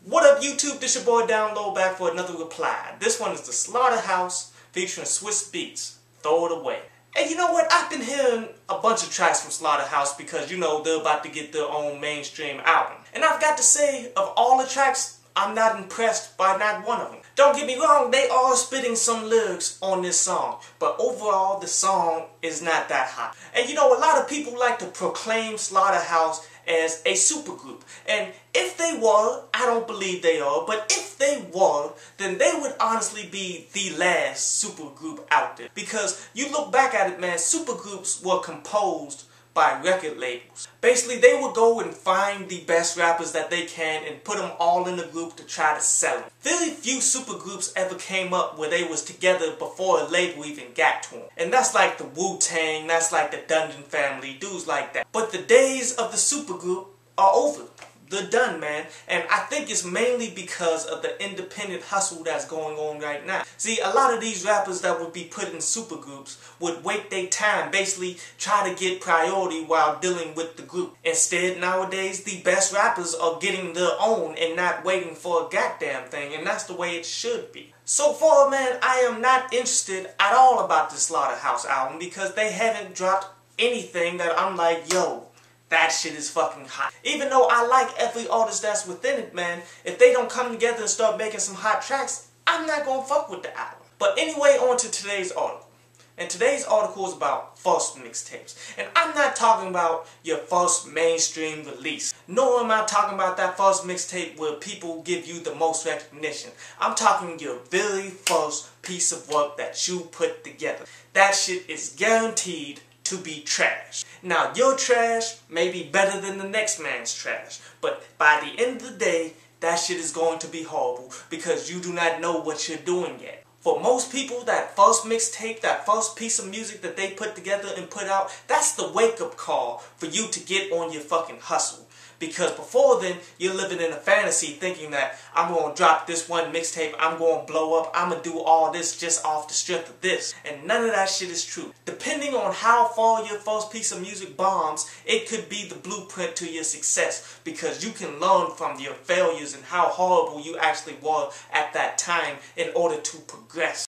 What up YouTube, this your boy Download back for another reply. This one is the Slaughterhouse featuring Swizz Beatz, Throw It Away. And you know what, I've been hearing a bunch of tracks from Slaughterhouse because you know they're about to get their own mainstream album. And I've got to say, of all the tracks, I'm not impressed by not one of them. Don't get me wrong, they are spitting some lyrics on this song, but overall the song is not that hot. And you know, a lot of people like to proclaim Slaughterhouse as a supergroup. And if they were, I don't believe they are, but if they were, then they would honestly be the last supergroup out there. Because you look back at it, man, supergroups were composed by record labels. Basically, they would go and find the best rappers that they can and put them all in a group to try to sell them. Very few supergroups ever came up where they was together before a label even got to them. And that's like the Wu-Tang, that's like the Dungeon Family, dudes like that. But the days of the supergroup are over. They're done, man. And I think it's mainly because of the independent hustle that's going on right now. See, a lot of these rappers that would be put in supergroups would wait their time, basically try to get priority while dealing with the group. Instead, nowadays, the best rappers are getting their own and not waiting for a goddamn thing, and that's the way it should be. So far, man, I am not interested at all about this Slaughterhouse album because they haven't dropped anything that I'm like, yo, that shit is fucking hot. Even though I like every artist that's within it, man, if they don't come together and start making some hot tracks, I'm not gonna fuck with the album. But anyway, on to today's article. And today's article is about first mixtapes. And I'm not talking about your first mainstream release. Nor am I talking about that first mixtape where people give you the most recognition. I'm talking your very first piece of work that you put together. That shit is guaranteed to be trash. Now, your trash may be better than the next man's trash, but by the end of the day, that shit is going to be horrible because you do not know what you're doing yet. For most people, that first mixtape, that first piece of music that they put together and put out, that's the wake-up call for you to get on your fucking hustle. Because before then, you're living in a fantasy thinking that I'm going to drop this one mixtape, I'm going to blow up, I'm going to do all this just off the strength of this. And none of that shit is true. Depending on how far your first piece of music bombs, it could be the blueprint to your success. Because you can learn from your failures and how horrible you actually were at that time in order to progress.